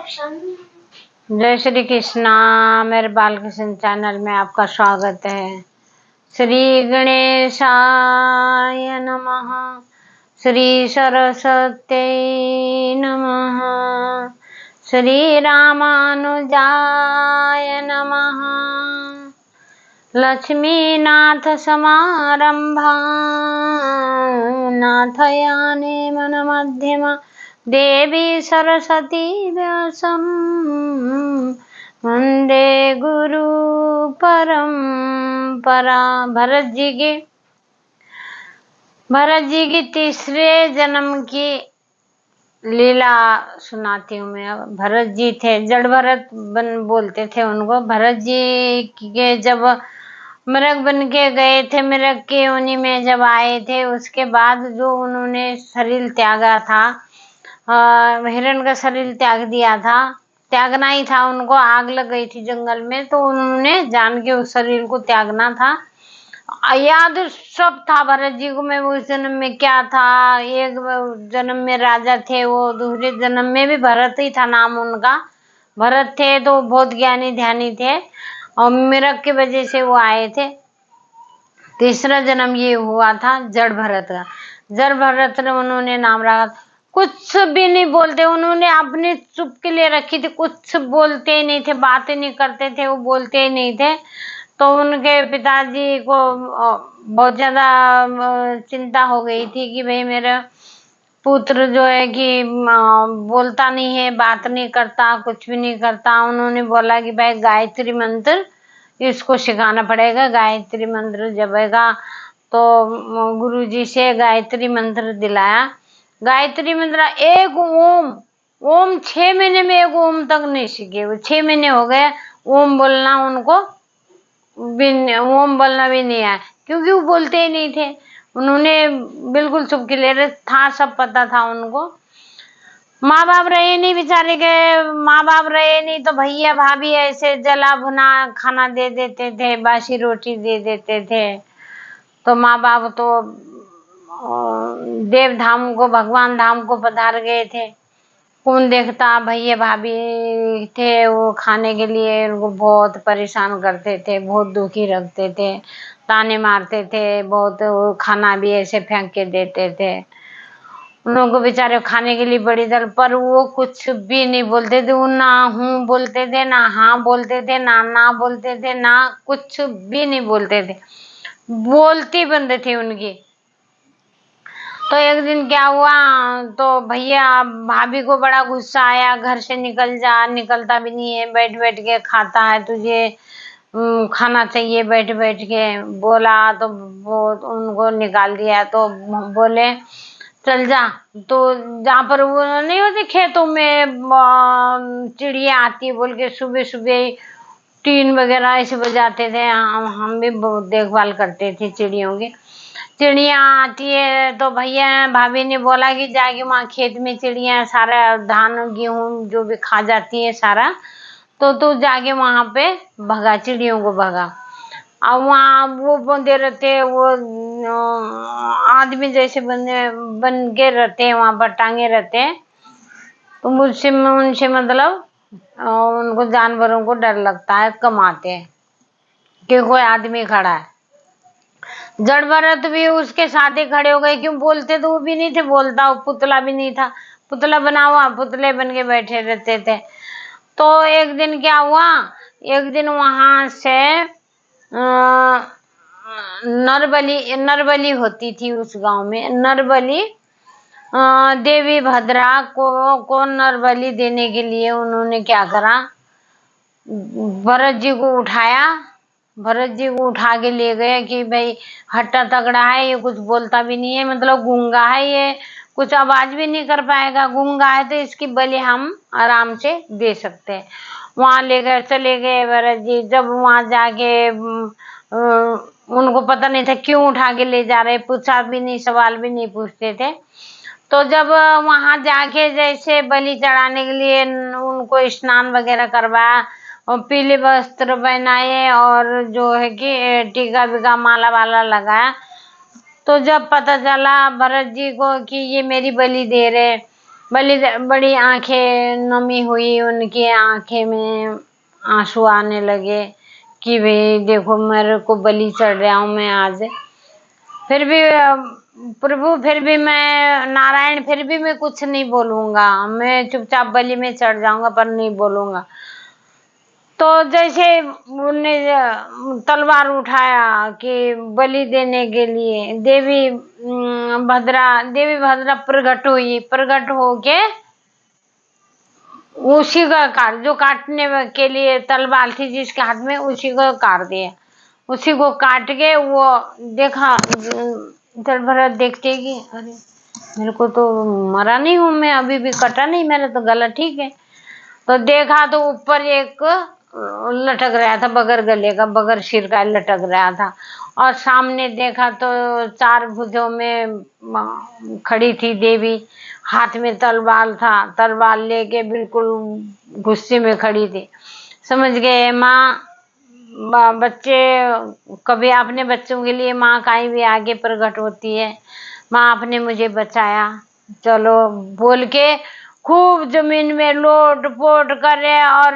जय श्री कृष्णा। मेरे बालकृष्ण चैनल में आपका स्वागत है। श्री गणेशाय नमः। श्री सरस्वत्यै नमः। श्री रामानुजाय नमः। लक्ष्मीनाथ समारंभा नाथयाने मन मध्यमा देवी सरस्वती व्यासं वंदे गुरु परंपरा। भरत जी की तीसरे जन्म की लीला सुनाती हूँ मैं। भरत जी थे, जड़ भरत बोलते थे उनको। भरत जी के जब मृग बन के गए थे, मृग के योनि में जब आए थे, उसके बाद जो उन्होंने शरीर त्यागा था, हिरण का शरीर त्याग दिया था, त्यागना ही था उनको। आग लग गई थी जंगल में, तो उन्होंने जान के उस शरीर को त्यागना था। याद सब था भरत जी को। मैं उस जन्म में क्या था, एक जन्म में राजा थे, वो दूसरे जन्म में भी भरत ही था नाम उनका। भरत थे तो बहुत ज्ञानी ध्यानी थे, और मृग की वजह से वो आए थे। तीसरा जन्म ये हुआ था जड़ भरत का। जड़ भरत ने उन्होंने नाम रखा। कुछ भी नहीं बोलते, उन्होंने अपनी चुप के लिए रखी थी। कुछ बोलते ही नहीं थे, बातें नहीं करते थे, वो बोलते ही नहीं थे। तो उनके पिताजी को बहुत ज्यादा चिंता हो गई थी कि भाई मेरा पुत्र जो है कि बोलता नहीं है, बात नहीं करता, कुछ भी नहीं करता। उन्होंने बोला कि भाई गायत्री मंत्र इसको सिखाना पड़ेगा। गायत्री मंत्र जपेगा। तो गुरुजी से गायत्री मंत्र दिलाया। गायत्री मंत्र एक ओम 6 महीने में एक ओम तक नहीं सीखे वो। 6 महीने हो गए, ओम बोलना उनको ओम बोलना भी नहीं आया, क्योंकि वो बोलते ही नहीं थे। उन्होंने बिल्कुल चुप के लिए था, सब पता था उनको। माँ बाप रहे नहीं बेचारे के। माँ बाप रहे नहीं तो भैया भाभी ऐसे जला भुना खाना दे देते थे, बासी रोटी दे देते थे। तो माँ बाप तो देव धाम को, भगवान धाम को पधार गए थे। कौन देखता। भैया भाभी थे, वो खाने के लिए उनको बहुत परेशान करते थे, बहुत दुखी रखते थे, ताने मारते थे बहुत। वो खाना भी ऐसे फेंक के देते थे। उन लोगों को बेचारे खाने के लिए बड़ी दर, पर वो कुछ भी नहीं बोलते थे। वो ना हूँ बोलते थे, ना हाँ बोलते थे, ना बोलते थे, ना कुछ भी नहीं बोलते थे। बोलती बंद थी उनकी। तो एक दिन क्या हुआ, तो भैया भाभी को बड़ा गुस्सा आया। घर से निकल जा, निकलता भी नहीं है, बैठ बैठ के खाता है, तुझे खाना चाहिए बैठ बैठ के। बोला तो वो उनको निकाल दिया। तो बोले चल जा। तो जहाँ पर वो नहीं होते खेतों में चिड़िया आती है बोल के, सुबह सुबह टीन वगैरह ऐसे बजाते थे। हम भी बहुत देखभाल करते थे चिड़ियों की। चिड़िया आती है तो भैया भाभी ने बोला कि जाके वहाँ खेत में चिड़िया सारा धान गेहूं जो भी खा जाती है सारा, तो तू जाके वहां पे भगा, चिड़ियों को भगा। और वहाँ वो बंदे रहते, वो आदमी जैसे बन के रहते हैं, वहां पर टांगे रहते हैं। तो मुझसे उनसे मतलब उनको जानवरों को डर लगता है, कम आते हैं कि कोई आदमी खड़ा है। जड़ भरत भी उसके साथ ही खड़े हो गए। क्यों बोलते तो वो भी नहीं थे, बोलता वो पुतला भी नहीं था, पुतला बना हुआ, पुतले बन के बैठे रहते थे। तो एक दिन क्या हुआ, एक दिन वहां से नरबली होती थी उस गांव में। नरबली देवी भद्रा को नरबली देने के लिए उन्होंने क्या करा, भरत जी को उठाया। भरत जी को उठा के ले गए कि भाई हट्टा तगड़ा है, ये कुछ बोलता भी नहीं है, मतलब गूंगा है, ये कुछ आवाज भी नहीं कर पाएगा, गूंगा है, तो इसकी बलि हम आराम से दे सकते हैं। वहां लेकर चले गए भरत जी। जब वहां जाके उनको पता नहीं था क्यों उठा के ले जा रहे, पूछा भी नहीं, सवाल भी नहीं पूछते थे। तो जब वहां जाके जैसे बलि चढ़ाने के लिए उनको स्नान वगैरह करवाया और पीले वस्त्र पहनाए और जो है कि टीका बीका माला वाला लगाया, तो जब पता चला भरत जी को कि ये मेरी बलि दे रहे, बड़ी आंखें नमी हुई, उनकी आंखें में आंसू आने लगे कि भाई देखो मेरे को बलि चढ़ रहा हूं मैं आज। फिर भी प्रभु, फिर भी मैं नारायण, फिर भी मैं कुछ नहीं बोलूंगा, मैं चुपचाप बलि में चढ़ जाऊंगा पर नहीं बोलूंगा। तो जैसे उनने तलवार उठाया कि बलि देने के लिए, देवी भद्रा प्रकट हुई। प्रकट होके उसी का काट, जो काटने के लिए तलवार थी जिसके हाथ में, उसी को काट दिया। उसी को काट के वो देखा, भरत देखते कि अरे मेरे को तो मरा नहीं हूं मैं, अभी भी कटा नहीं, मेरा तो गला ठीक है। तो देखा तो ऊपर एक लटक रहा था, बगैर गले का, बगैर सिर का लटक रहा था। और सामने देखा तो 4 भुजों में खड़ी थी देवी, हाथ में तलवार था, तलवार लेके बिल्कुल गुस्से में खड़ी थी। समझ गए माँ, बच्चे कभी अपने बच्चों के लिए माँ कहीं भी आगे प्रकट होती है। माँ आपने मुझे बचाया, चलो बोल के खूब जमीन में लोट पोट करे और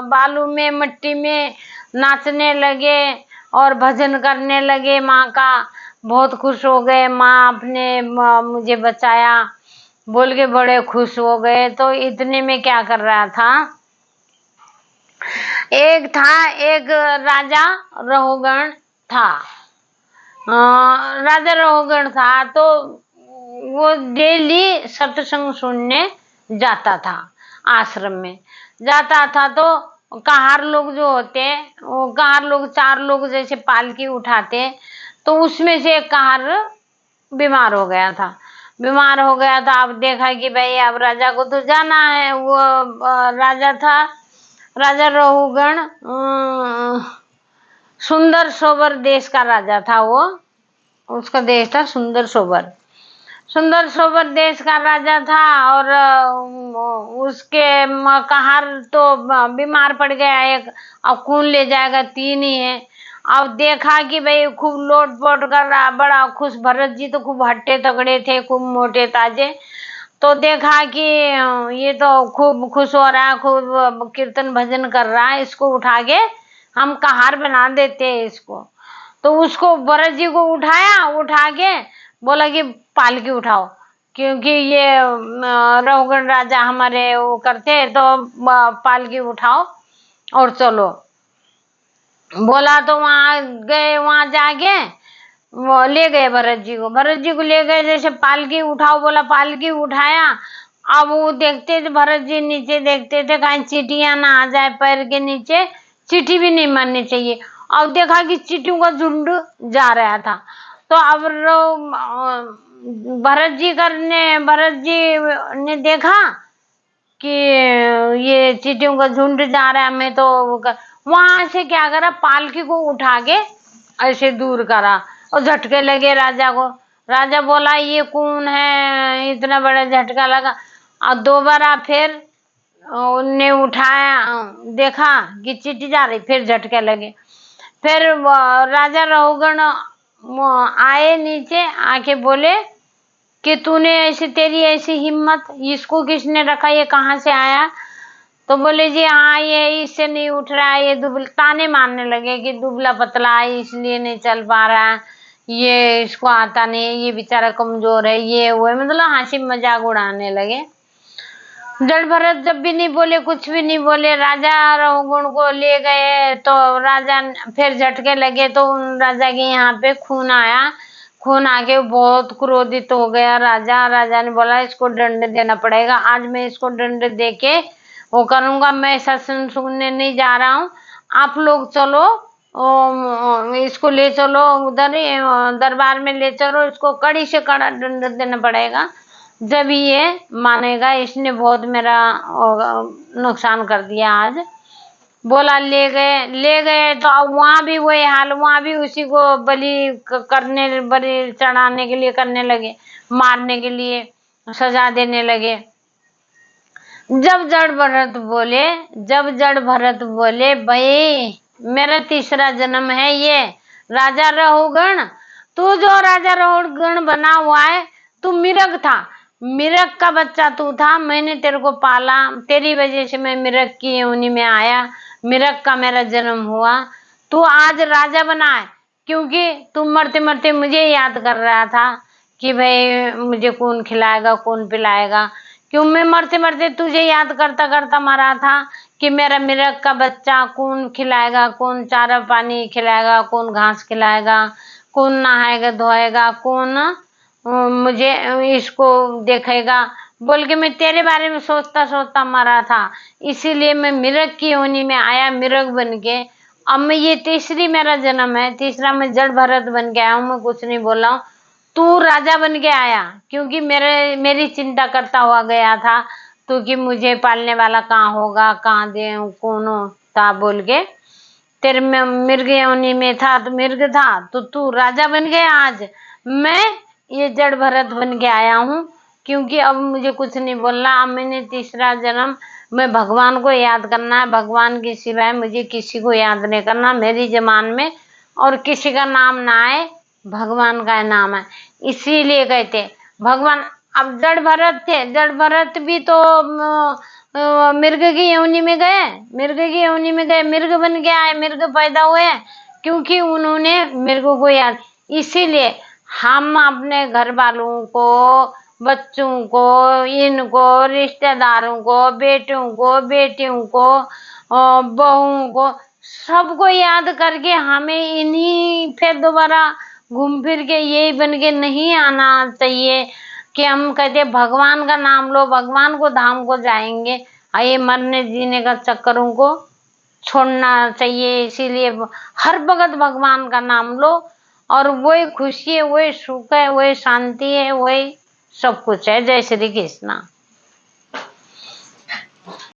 बालू में, मिट्टी में नाचने लगे और भजन करने लगे माँ का। बहुत खुश हो गए, माँ आपने मुझे बचाया बोल के बड़े खुश हो गए। तो इतने में क्या कर रहा था, एक राजा रहुगण था। राजा रहुगण था तो वो डेली सत्संग सुनने जाता था, आश्रम में जाता था। तो कहार लोग जो होते, वो कहार लोग 4 लोग जैसे पालकी उठाते, तो उसमें से एक कहार बीमार हो गया था। बीमार हो गया था, अब देखा कि भाई अब राजा को तो जाना है। वो राजा था, राजा रहुगण सुंदर सोबर देश का राजा था। वो, उसका देश था सुंदर सोबर। सुंदर सोबर देश का राजा था। और उसके कहार तो बीमार पड़ गया एक, अब खून ले जाएगा, 3 ही है। अब देखा कि भाई खूब लोट पोट कर रहा, बड़ा खुश। भरत जी तो खूब हट्टे तगड़े थे, खूब मोटे ताजे। तो देखा कि ये तो खूब खुश हो रहा है, खूब कीर्तन भजन कर रहा है, इसको उठा के हम कहार बना देते हैं इसको। तो उसको भरत जी को उठाया, उठा के बोला कि पालकी उठाओ, क्योंकि ये रहुगण राजा हमारे वो करते, तो पालकी उठाओ और चलो। बोला तो वहां गए, वहां जाके वो ले गए भरत जी को। भरत जी को ले गए, जैसे पालकी उठाओ बोला, पालकी उठाया। अब वो देखते थे, भरत जी नीचे देखते थे कहीं चींटियां ना आ जाए पैर के नीचे, चींटी भी नहीं मारनी चाहिए। अब देखा कि चींटियों का झुंड जा रहा था। तो अब भरत जी ने देखा कि ये चींटियों का झुंड जा रहा है, मैं तो वहां से क्या करा, पालकी को उठा के ऐसे दूर करा और झटके लगे राजा को। राजा बोला ये कौन है, इतना बड़ा झटका लगा। और दोबारा फिर उनने उठाया, देखा कि चींटी जा रही, फिर झटके लगे। फिर राजा रहुगण आए नीचे, आके बोले कि तूने ऐसी, तेरी ऐसी हिम्मत, इसको किसने रखा, ये कहाँ से आया? तो बोले जी हाँ ये इससे नहीं उठ रहा है, ये दुबला, ताने मारने लगे कि दुबला पतला है इसलिए नहीं चल पा रहा है, ये इसको आता नहीं है, ये बेचारा कमजोर है, ये वो है, मतलब हंसी मजाक उड़ाने लगे। जड़ भरत जब भी नहीं बोले, कुछ भी नहीं बोले। राजा रहुगुण को ले गए तो राजा फिर झटके लगे, तो उन राजा के यहाँ पे खून आया। खून आके बहुत क्रोधित हो गया राजा। राजा ने बोला इसको दंड देना पड़ेगा, आज मैं इसको दंड दे के वो करूंगा, मैं सत्संग सुनने नहीं जा रहा हूँ, आप लोग चलो इसको ले चलो उधर दरबार में ले चलो, इसको कड़ी से कड़ा दंड देना पड़ेगा, जब ये मानेगा, इसने बहुत मेरा नुकसान कर दिया आज। बोला ले गए तो अब वहां भी वही हाल, वहां भी उसी को बलि चढ़ाने के लिए करने लगे, मारने के लिए सजा देने लगे। जब जड़ भरत बोले भाई मेरा तीसरा जन्म है ये राजा रहुगण, तू जो राजा रहुगण बना हुआ है तू मिर्ग था, मिरग का बच्चा तू था, मैंने तेरे को पाला, तेरी वजह से मैं मिरग की योनि में आया, मिरग का मेरा जन्म हुआ। तू आज राजा बना है क्योंकि तू मरते मरते मुझे याद कर रहा था कि भाई मुझे कौन खिलाएगा कौन पिलाएगा। क्यों मैं मरते मरते तुझे याद करता करता मरा था कि मेरा मिरग का बच्चा कौन खिलाएगा, कौन चारा पानी खिलाएगा, कौन घास खिलाएगा, कौन नहाएगा धोएगा, कौन मुझे इसको देखेगा, बोल के मैं तेरे बारे में सोचता सोचता मरा था। इसीलिए मैं मिरग की योनि में आया, मिरग बन के। अब मैं ये तीसरी मेरा जन्म है, तीसरा मैं जड़ भरत बन के आया हूँ। मैं कुछ नहीं बोला हूँ, तू राजा बन के आया क्योंकि मेरी चिंता करता हुआ गया था तो कि मुझे पालने वाला कहाँ होगा, कहाँ दे कौन था, बोल के तेरे में मिर्ग योनि में था तो मिर्ग था, तो तू राजा बन गया। आज मैं ये जड़ भरत बन के आया हूँ क्योंकि अब मुझे कुछ नहीं बोलना। अब मैंने तीसरा जन्म, मैं भगवान को याद करना है, भगवान के सिवाय मुझे किसी को याद नहीं करना मेरी जबान में, और किसी का नाम ना आए, भगवान का नाम है। इसीलिए कहते भगवान। अब जड़ भरत थे, जड़ भरत भी तो मिर्ग की योनि में गए, मिर्ग की योनि में गए, मिर्ग बन के आए, मिर्ग पैदा हुए क्योंकि उन्होंने मिर्ग को याद। इसीलिए हम अपने घर वालों को, बच्चों को, इनको, रिश्तेदारों को, बेटों को, बेटियों को, बहुओं को, सबको याद करके हमें इन्हीं फिर दोबारा घूम फिर के यही बन के नहीं आना चाहिए कि हम कहते भगवान का नाम लो, भगवान को धाम को जाएंगे। ये मरने जीने का चक्करों को छोड़ना चाहिए। इसीलिए हर वक्त भगवान का नाम लो, और वही खुशी है, वही सुख है, वही शांति है, वही सब कुछ है। जय श्री कृष्णा।